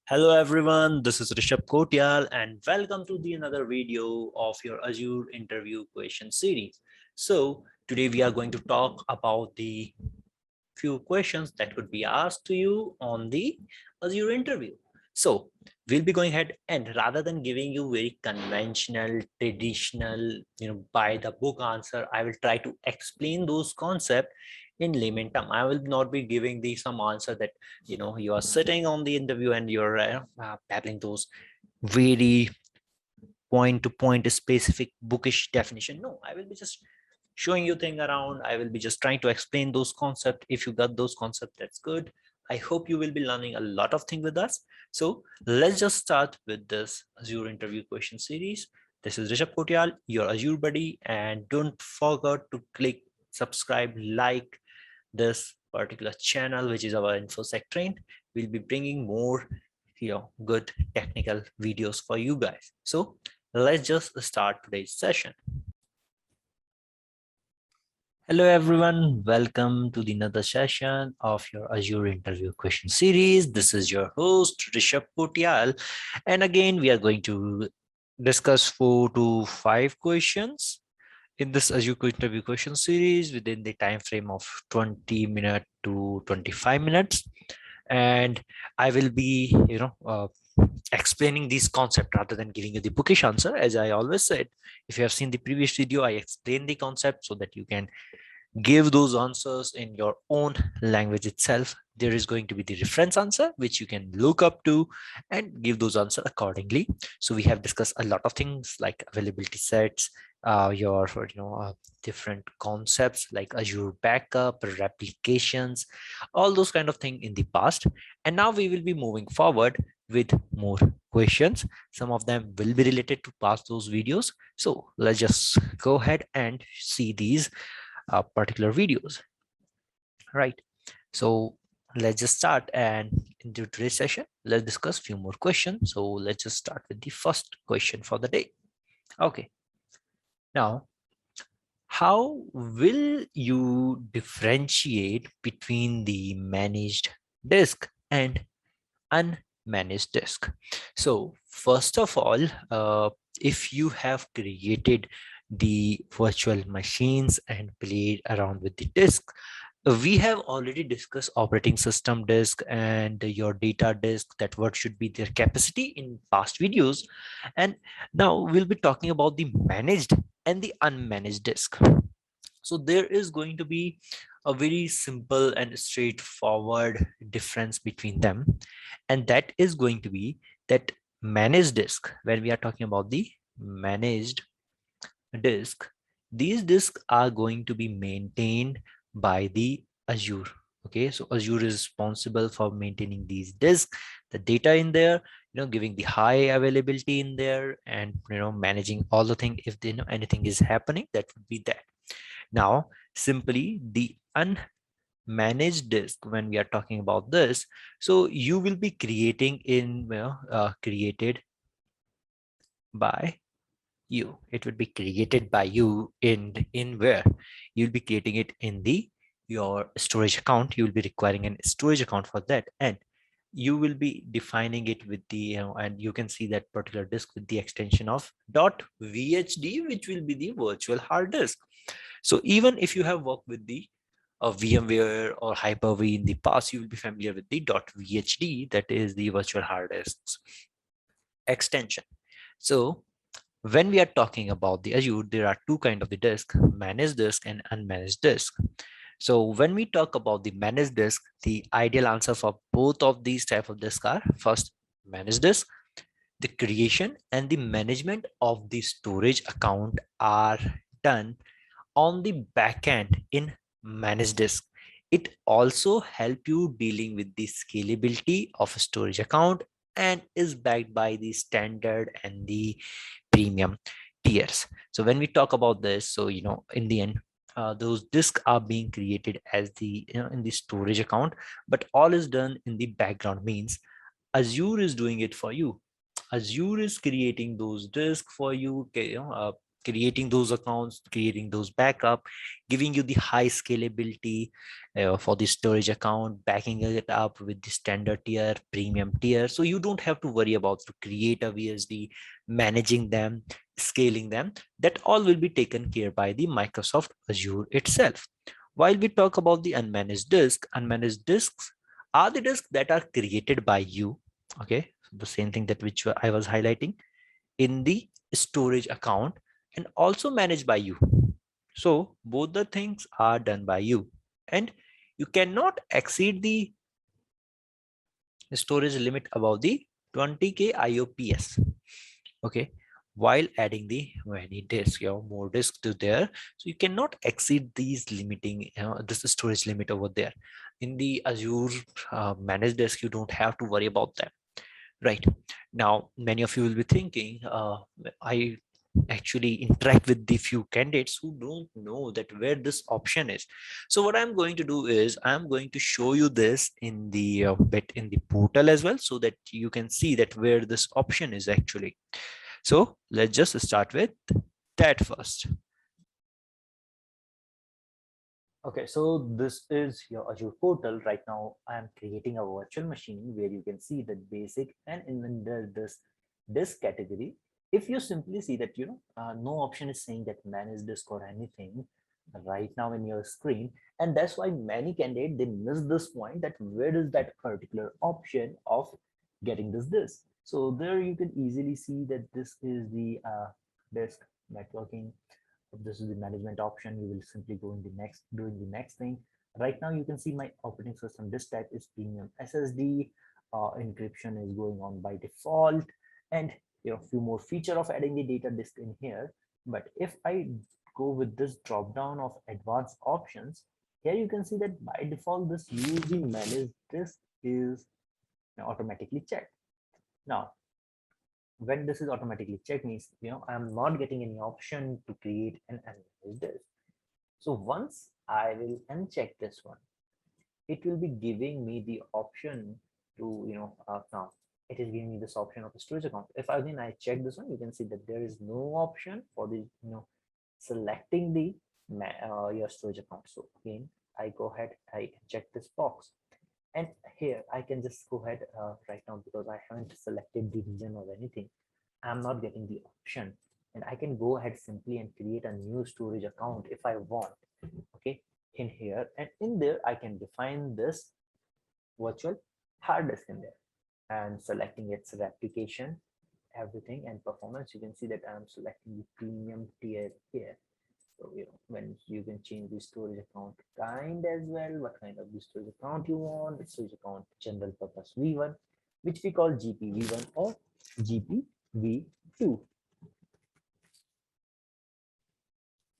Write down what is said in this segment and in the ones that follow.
Hello everyone, this is Rishabh and welcome to the another video of your Azure interview question series. So today we are going to talk about the few questions that could be asked to you on the Azure interview. So we'll be going ahead and rather than giving you very conventional, traditional, by the book answer, I will try to explain those concepts in layman term. I will not be giving the some answer that you are sitting on the interview and you're battling those very point to point specific bookish definition. No, I will be just showing you thing around. I will be just trying to explain those concepts. If you got those concepts, that's good. I hope you will be learning a lot of things with us. So let's just start with this Azure interview question series. This is Rishabh Kotyal, your Azure buddy, and don't forget to click subscribe, like this particular channel, which is our InfosecTrain. We'll be bringing more good technical videos for you guys. So let's just start today's session. Hello everyone, welcome to the another session of your Azure interview question series. This is your host Rishabh Kotyal, and again we are going to discuss 4 to 5 questions in this Azure interview question series within the time frame of 20 minutes to 25 minutes. And I will be explaining these concepts rather than giving you the bookish answer. As I always said, if you have seen the previous video, I explained the concept so that you can give those answers in your own language itself. There is going to be the reference answer which you can look up to and give those answers accordingly. So we have discussed a lot of things like availability sets, your different concepts like Azure backup, replications, all those kind of things in the past. And now we will be moving forward with more questions. Some of them will be related to past those videos. So let's just go ahead and see these particular videos. Right. So let's just start, and into today's session, let's discuss a few more questions. So let's just start with the first question for the day. Okay. Now, how will you differentiate between the managed disk and unmanaged disk? So first of all, if you have created the virtual machines and played around with the disk, we have already discussed operating system disk and your data disk, that what should be their capacity in past videos. And now we'll be talking about the managed and the unmanaged disk. So there is going to be a very simple and straightforward difference between them, and that is going to be that managed disk. When we are talking about the managed disk, these disks are going to be maintained by the Azure. Okay, so Azure is responsible for maintaining these disks, the data in there, giving the high availability in there, and managing all the things. If anything is happening, that would be that. Now simply the unmanaged disk, when we are talking about this, so you will be creating in created by you. It would be created by you in where you'll be creating it in the your storage account. You will be requiring a storage account for that, and you will be defining it with the and you can see that particular disk with the extension of .vhd, which will be the virtual hard disk. So even if you have worked with the VMware or Hyper-V in the past, you will be familiar with the .vhd, that is the virtual hard disks extension. So when we are talking about the Azure, there are two kinds of the disk: managed disk and unmanaged disk. So when we talk about the managed disk, the ideal answer for both of these type of disks are: first, managed disk, the creation and the management of the storage account are done on the backend in managed disk. It also help you dealing with the scalability of a storage account and is backed by the standard and the premium tiers. So when we talk about this, so in the end, those disks are being created as the in the storage account, but all is done in the background. Means Azure is doing it for you. Azure is creating those disks for you. Okay, creating those accounts, creating those backup, giving you the high scalability for the storage account, backing it up with the standard tier, premium tier. So you don't have to worry about to create a VSD, managing them, scaling them. That all will be taken care by the Microsoft Azure itself. While we talk about the unmanaged disks are the disks that are created by you. Okay, so the same thing that which I was highlighting in the storage account and also managed by you. So both the things are done by you, and you cannot exceed the storage limit above the 20K IOPS. Okay, while adding the many disks, more disks to there, so you cannot exceed these limiting this storage limit over there. In the Azure managed disk, you don't have to worry about that. Right now, many of you will be thinking, I actually interact with the few candidates who don't know that where this option is. So what I'm going to do is I'm going to show you this in the bit in the portal as well, so that you can see that where this option is actually. So let's just start with that first. Okay, so this is your Azure portal. Right now, I am creating a virtual machine where you can see the basic, and in this disk category, if you simply see that, no option is saying that manage disk or anything right now in your screen. And that's why many candidates, they miss this point, that where is that particular option of getting this disk. So there you can easily see that this is the disk networking. If this is the management option, you will simply go in the next, doing the next thing. Right now you can see my operating system disk type is premium SSD. Encryption is going on by default, and few more feature of adding the data disk in here. But if I go with this drop down of advanced options, here you can see that by default this using managed disk is automatically checked. Now when this is automatically checked means I'm not getting any option to create an unmanaged disk. So once I will uncheck this one, it will be giving me the option to now it is giving me this option of a storage account. If again I check this one, you can see that there is no option for the selecting the your storage account. So again I go ahead, I check this box, and here I can just go ahead right now, because I haven't selected the region or anything, I'm not getting the option, and I can go ahead simply and create a new storage account if I want. Okay, in here, and in there I can define this virtual hard disk in there, and selecting its replication, everything, and performance. You can see that I'm selecting the premium tier here. So when you can change the storage account kind as well, what kind of the storage account you want. The storage account general purpose v1, which we call GPv1 or GPv2.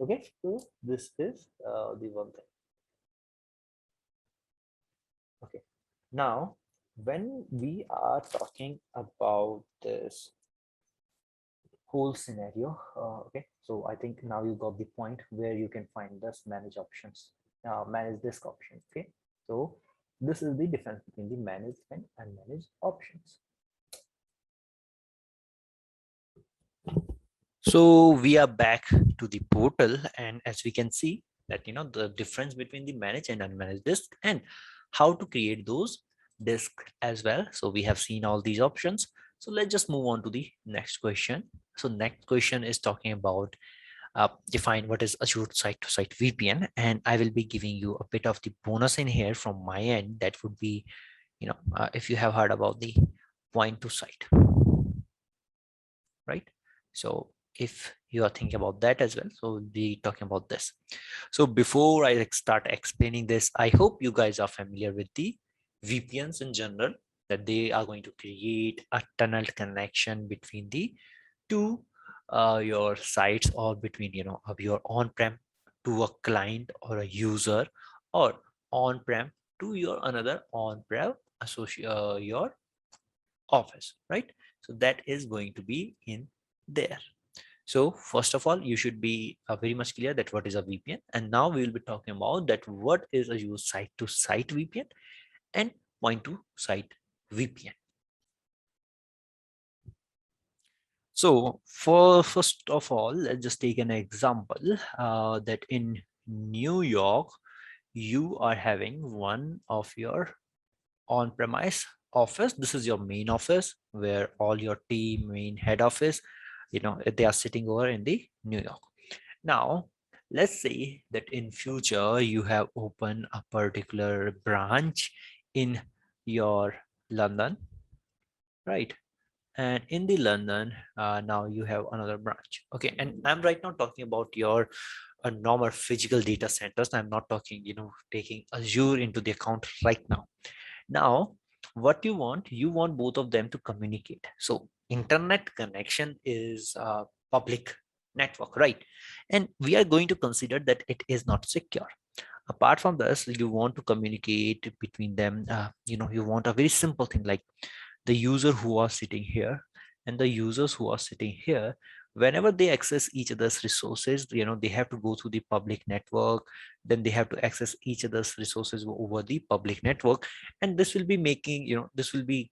Okay, so this is the one thing. Okay, now when we are talking about this whole scenario, okay, so I think now you got the point where you can find this manage options, manage disk option. Okay, so this is the difference between the managed and unmanaged options. So we are back to the portal, and as we can see that the difference between the managed and unmanaged disk, and how to create those disks as well. So we have seen all these options. So let's just move on to the next question. So next question is talking about define what is Azure Site to Site VPN, and I will be giving you a bit of the bonus in here from my end. That would be, if you have heard about the point to site, right? So if you are thinking about that as well, so we'll be talking about this. So before I start explaining this, I hope you guys are familiar with the VPNs in general, that they are going to create a tunnel connection between the two your sites, or between of your on-prem to a client or a user, or on-prem to your another on-prem associate your office, right? So that is going to be in there. So first of all, you should be very much clear that what is a VPN, and now we will be talking about that what is a use site to site VPN and point to site VPN. So for first of all, let's just take an example that in New York, you are having one of your on-premise office. This is your main office where all your team, main head office, they are sitting over in the New York. Now, let's say that in future you have opened a particular branch in your London, right? And in the London, now you have another branch. Okay, and I'm right now talking about your normal physical data centers. I'm not talking, taking Azure into the account right now. Now, what you want both of them to communicate. So internet connection is a public network, right? And we are going to consider that it is not secure. Apart from this, you want to communicate between them. You want a very simple thing like the user who are sitting here and the users who are sitting here, whenever they access each other's resources, they have to go through the public network, then they have to access each other's resources over the public network. And this will be making, this will be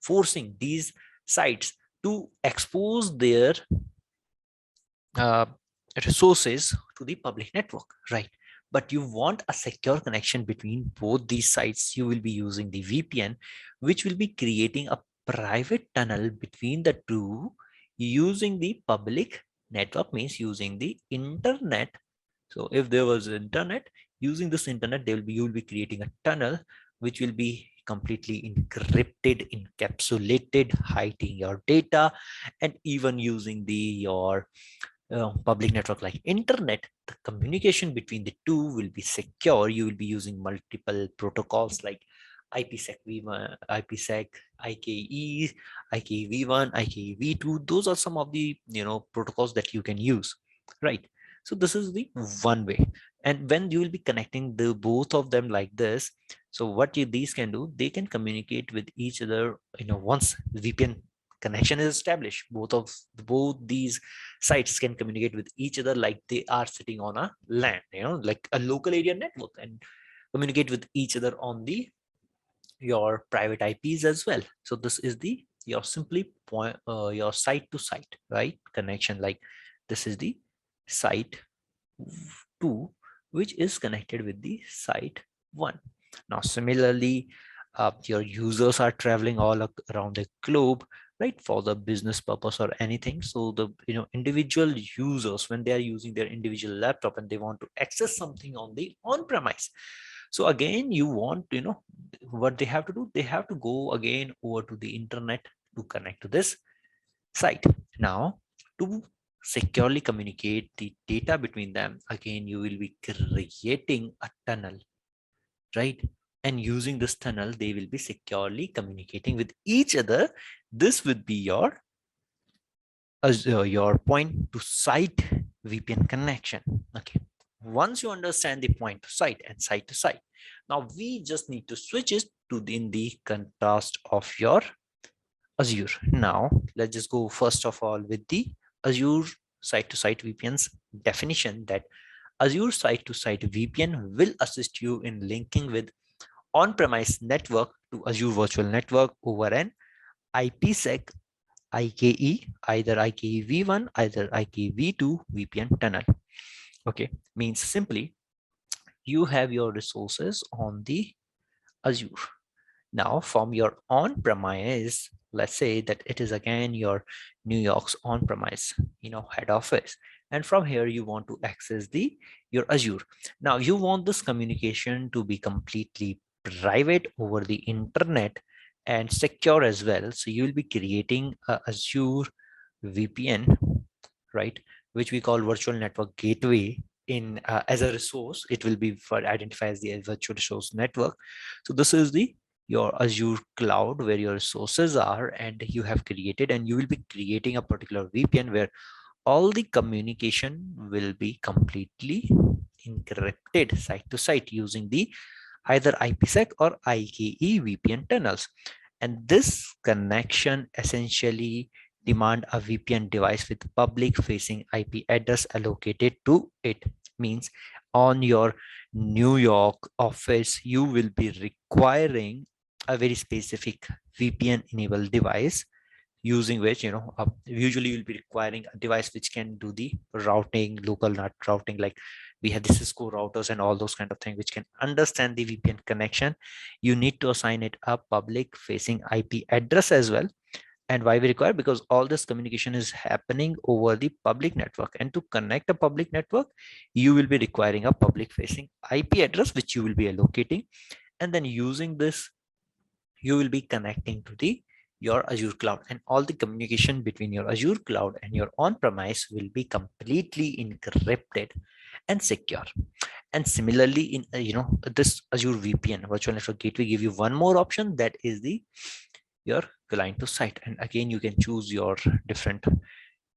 forcing these sites to expose their uh, resources to the public network, right? But you want a secure connection between both these sites. You will be using the VPN, which will be creating a private tunnel between the two using the public network, means using the internet. So if there was internet, using this internet, you will be creating a tunnel which will be completely encrypted, encapsulated, hiding your data, and even using your public network like internet. The communication between the two will be secure. You will be using multiple protocols like IPsec v1, IPsec, IKE, IKV1, IKV2. Those are some of the protocols that you can use, right? So this is the one way. And when you will be connecting the both of them like this, so what these can do, they can communicate with each other. Once VPN connection is established, both these sites can communicate with each other like they are sitting on a LAN, like a local area network, and communicate with each other on the your private IPs as well. So this is the your simply point your site to site, right, connection. Like this is the site 2, which is connected with the site 1. Now similarly, your users are traveling all around the globe, right, for the business purpose or anything. So the individual users, when they are using their individual laptop and they want to access something on the on-premise, so again you want, what they have to do, they have to go again over to the internet to connect to this site. Now, to securely communicate the data between them, again you will be creating a tunnel, right? And using this tunnel, they will be securely communicating with each other. This would be your point to site VPN connection. Okay. Once you understand the point to site and site to site, now we just need to switch it to in the contrast of your Azure. Now, let's just go first of all with the Azure site-to-site VPN's definition, that Azure site-to-site VPN will assist you in linking with on-premise network to Azure Virtual Network over an IPsec, IKE, either IKV1, either IKV2 VPN tunnel. Okay, means simply you have your resources on the Azure. Now from your on-premise, let's say that it is again your New York's on-premise, head office. And from here, you want to access your Azure. Now you want this communication to be completely private over the internet and secure as well. So you will be creating a Azure VPN, right, which we call virtual network gateway. In as a resource, it will be for identify as the virtual resource network. So this is your Azure cloud where your resources are, and you have created, and you will be creating a particular VPN where all the communication will be completely encrypted site to site using the either IPsec or IKE VPN tunnels. And this connection essentially demand a VPN device with public facing IP address allocated to it. Means on your New York office, you will be requiring a very specific VPN enabled device using which, usually you'll be requiring a device which can do the routing, local NAT routing, like we have the Cisco routers and all those kind of things which can understand the VPN connection. You need to assign it a public facing IP address as well. And why we require? Because all this communication is happening over the public network, and to connect a public network, you will be requiring a public facing IP address, which you will be allocating. And then using this, you will be connecting to the your Azure cloud, and all the communication between your Azure cloud and your on-premise will be completely encrypted and secure. And similarly, in this Azure VPN, virtual network gateway, give you one more option, that is the your client to site. And again, you can choose your different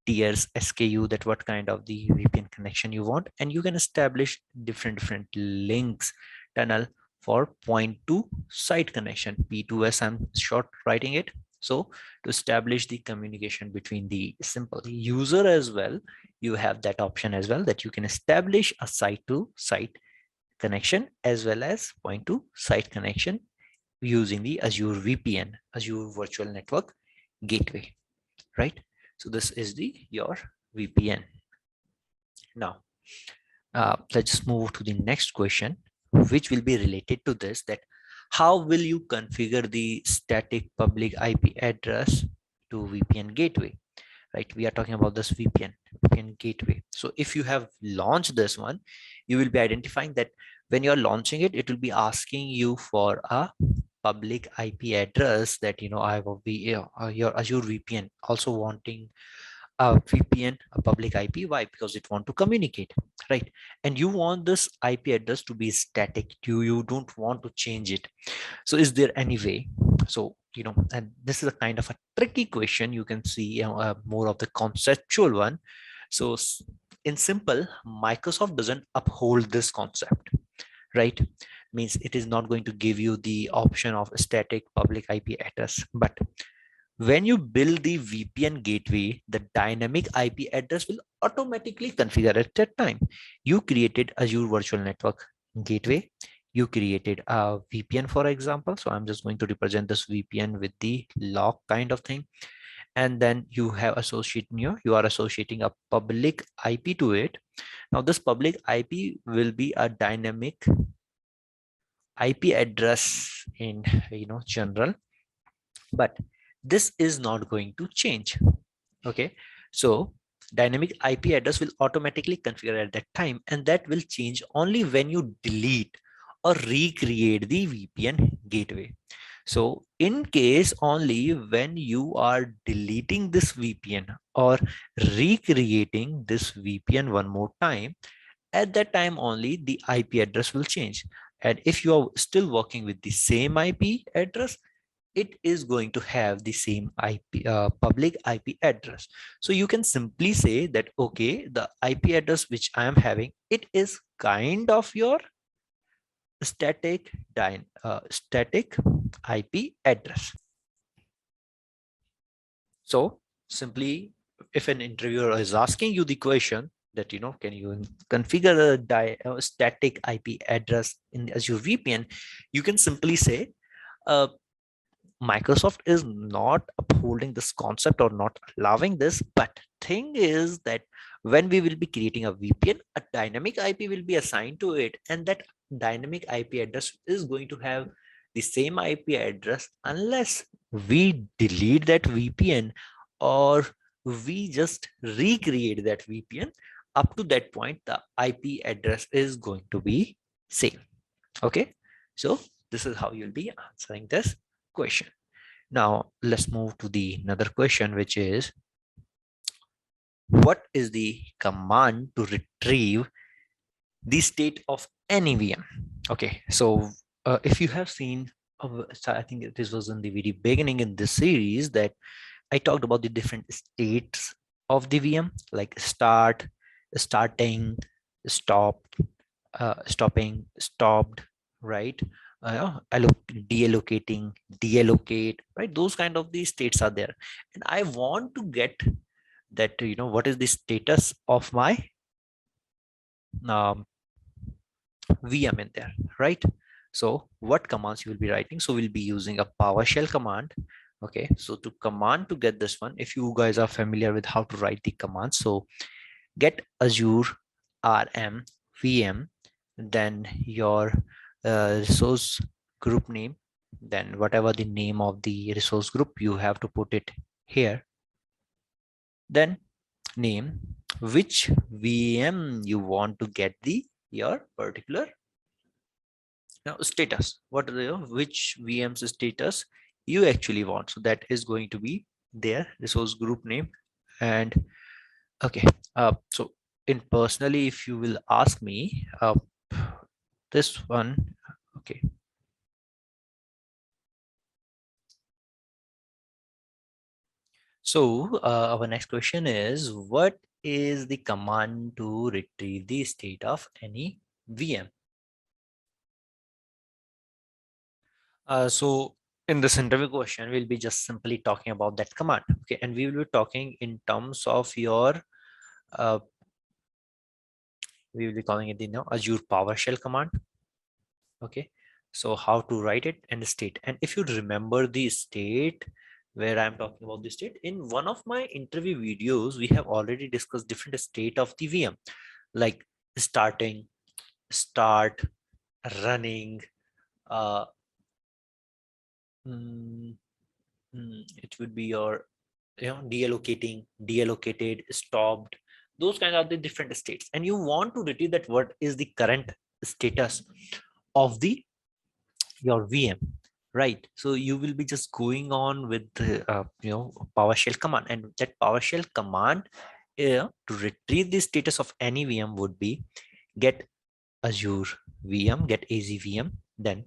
tiers, SKU, that what kind of the VPN connection you want, and you can establish different links tunnel for point to site connection, P2S, I'm short writing it. So to establish the communication between the simple user as well, you have that option as well, that you can establish a site to site connection as well as point to site connection using the Azure VPN, Azure Virtual Network Gateway, right? So this is the your VPN. Now, let's move to the next question, which will be related to this, that how will you configure the static public IP address to VPN gateway, right? We are talking about this VPN gateway. So if you have launched this one, you will be identifying that when you're launching it, it will be asking you for a public IP address, that I will be your Azure VPN also wanting a VPN, a public IP. Why? Because it want to communicate, right? And you want this IP address to be static. You don't want to change it. So is there any way? So and this is a kind of a tricky question. You can see more of the conceptual one. So in simple, Microsoft doesn't uphold this concept, right? Means it is not going to give you the option of static public IP address. But when you build the VPN gateway, the dynamic IP address will automatically configure at that time. You created Azure Virtual Network Gateway. You created a VPN, for example. So I'm just going to represent this VPN with the lock kind of thing. And then you have you are associating a public IP to it. Now this public IP will be a dynamic IP address in general, but this is not going to change. Okay, so dynamic IP address will automatically configure at that time, and that will change only when you delete or recreate the VPN gateway. So in case only when you are deleting this VPN or recreating this VPN one more time, at that time only the IP address will change. And if you are still working with the same IP address, it is going to have the same IP, public IP address. So you can simply say that, okay, the IP address which I am having, it is kind of your static IP address. So simply, if an interviewer is asking you the question that, can you configure a static IP address in Azure VPN, you can simply say, Microsoft is not upholding this concept or not allowing this, but thing is that when we will be creating a VPN, a dynamic IP will be assigned to it, and that dynamic IP address is going to have the same IP address unless we delete that VPN or we just recreate that VPN. Up to that point, the IP address is going to be same. Okay, so this is how you'll be answering this question. Now let's move to the another question, which is, what is the command to retrieve the state of any VM? Okay, so if you have seen, so I think this was in the very beginning in this series that I talked about the different states of the VM, like start, starting, stopped, stopping, stopped, right? Deallocating, deallocate, right? Those kind of these states are there. And I want to get that, what is the status of my um, VM in there, right? So what commands you will be writing? So we'll be using a PowerShell command, Okay, so to command to get this one, if you guys are familiar with how to write the command, so get Azure RM VM, then your resource group name, then whatever the name of the resource group, you have to put it here. Then name which VM you want to get the your particular status. What are the which VM's status you actually want? So that is going to be their resource group name. And okay, so in personally, if you will ask me, this one, okay. So our next question is, what is the command to retrieve the state of any VM? So in this interview question, we'll be just simply talking about that command. Okay, and we will be talking in terms of your, uh, we will be calling it the Azure PowerShell command. Okay, so how to write it and the state. And if you remember the state where I'm talking about the state, in one of my interview videos, we have already discussed different state of the VM, like starting, start, running, uh, mm, it would be your deallocating, deallocated, stopped. Those kinds of the different states, and you want to retrieve that what is the current status of the your VM, right? So you will be just going on with the PowerShell command, and that PowerShell command to retrieve the status of any VM would be get Azure VM, get AZVM, then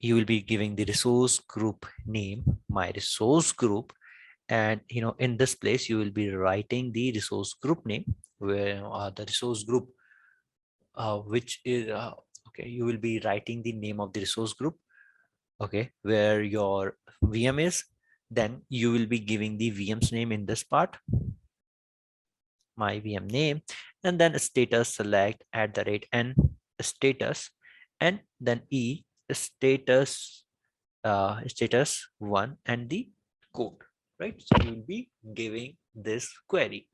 you will be giving the resource group name, my resource group, and in this place you will be writing the resource group name, where the resource group which is okay, you will be writing the name of the resource group, okay, where your VM is. Then you will be giving the VM's name in this part, my VM name, and then status select @ n status, and then status status one and the code, right? So you will be giving this query.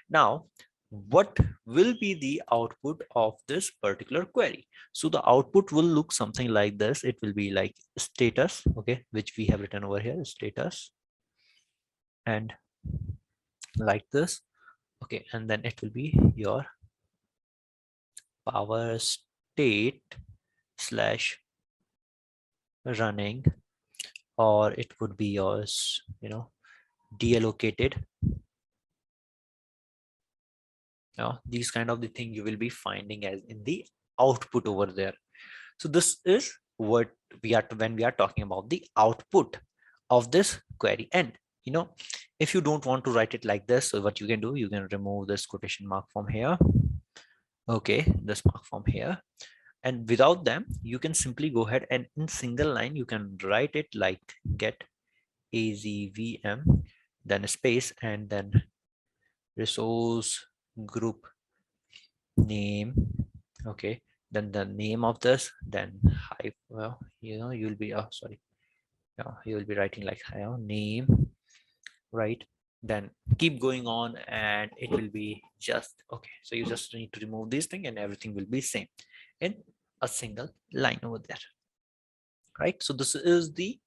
Now what will be the output of this particular query? So the output will look something like this. It will be like status, okay, which we have written over here, status, and like this, okay, and then it will be your power state slash running, or it would be yours deallocated. These kind of the thing you will be finding as in the output over there. So this is what we are when we are talking about the output of this query. And if you don't want to write it like this, so what you can do, you can remove this quotation mark from here, okay, this mark from here, and without them you can simply go ahead and in single line you can write it like get AZVM, then a space, and then resource group name, okay, then the name of this, then well, you'll be sorry, you will be writing like name, right? Then keep going on, and it will be just okay. So you just need to remove this thing and everything will be same in a single line over there, right? So this is the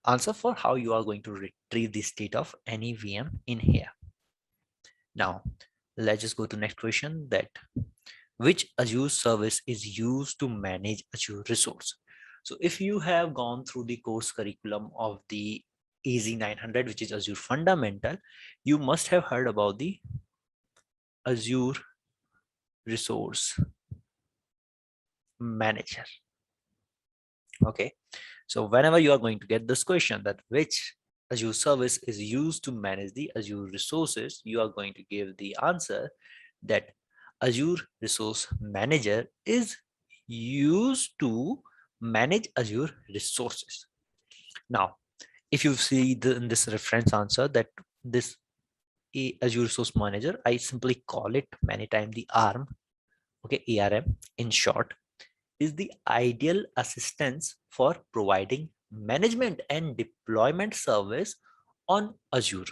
answer for how you are going to retrieve the state of any VM in here. Now let's just go to next question, that which Azure service is used to manage Azure resource. So if you have gone through the course curriculum of the AZ900, which is Azure Fundamental, you must have heard about the Azure Resource Manager. Okay, so whenever you are going to get this question, that which Azure service is used to manage the Azure resources, you are going to give the answer that Azure Resource Manager is used to manage Azure resources. Now, if you see in this reference answer that this Azure Resource Manager, I simply call it many times the ARM, okay, ARM in short, is the ideal assistance for providing management and deployment service on Azure.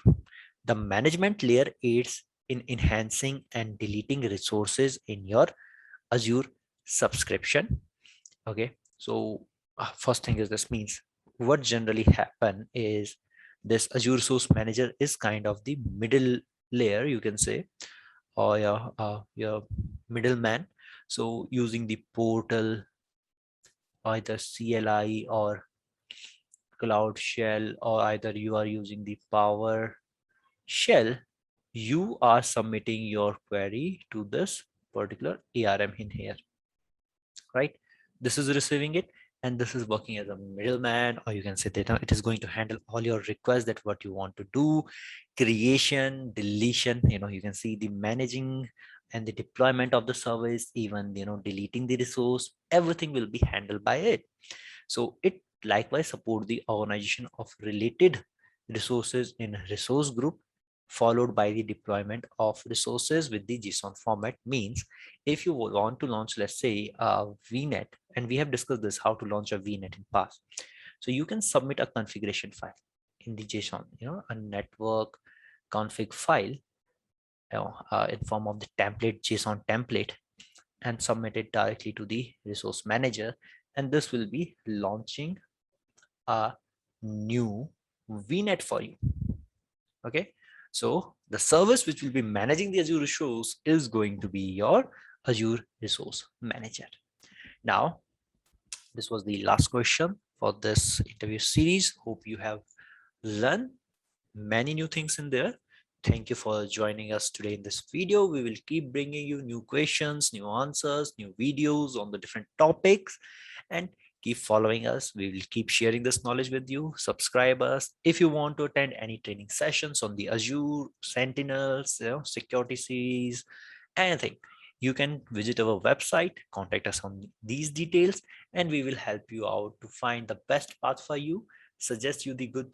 The management layer aids in enhancing and deleting resources in your Azure subscription. Okay, so first thing is, this means what generally happen is this Azure Source Manager is kind of the middle layer, you can say, or your middleman. So using the portal, either CLI or Cloud Shell, or either you are using the PowerShell, you are submitting your query to this particular ARM in here, right? This is receiving it, and this is working as a middleman, or you can say that it is going to handle all your requests, that what you want to do, creation, deletion, you can see the managing and the deployment of the service, even deleting the resource, everything will be handled by it. So it likewise support the organization of related resources in a resource group, followed by the deployment of resources with the JSON format. Means if you want to launch, let's say, a VNet, and we have discussed this, how to launch a VNet in past. So you can submit a configuration file in the JSON, a network config file, in form of the template, JSON template, and submit it directly to the resource manager. And this will be launching a new VNet for you. Okay, so the service which will be managing the Azure resource is going to be your Azure Resource Manager. Now, this was the last question for this interview series. Hope you have learned many new things in there. Thank you for joining us today in this video. We will keep bringing you new questions, new answers, new videos on the different topics, and keep following us. We will keep sharing this knowledge with you. Subscribe us. If you want to attend any training sessions on the Azure, Sentinels, security series, anything, you can visit our website, contact us on these details, and we will help you out to find the best path for you, suggest you the good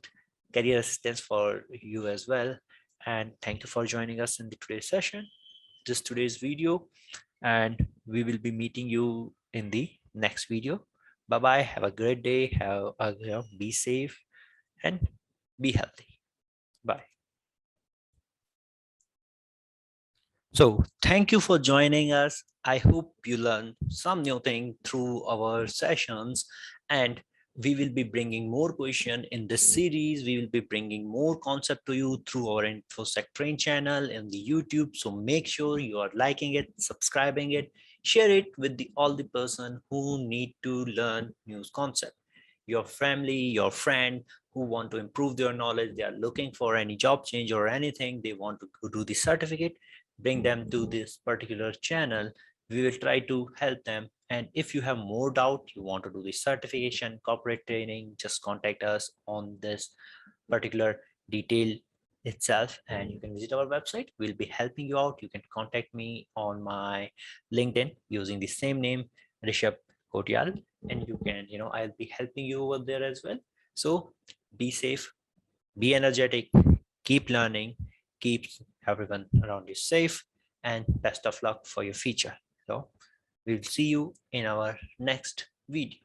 career assistance for you as well. And thank you for joining us in the today's session, today's video, and we will be meeting you in the next video. Bye bye. Have a great day. Be safe and be healthy. Bye. So thank you for joining us. I hope you learned some new thing through our sessions, and we will be bringing more question in this series. We will be bringing more concept to you through our InfosecTrain channel in the YouTube. So make sure you are liking it, subscribing it, share it with all the person who need to learn new concept. Your family, your friend who want to improve their knowledge, they are looking for any job change or anything, they want to do the certificate, bring them to this particular channel. We will try to help them. And if you have more doubt, you want to do the certification, corporate training, just contact us on this particular detail itself, and you can visit our website. We'll be helping you out. You can contact me on my LinkedIn using the same name, Rishabh Kotial, and you can, I'll be helping you over there as well. So be safe, be energetic, keep learning, keep everyone around you safe, and best of luck for your future. So we'll see you in our next video.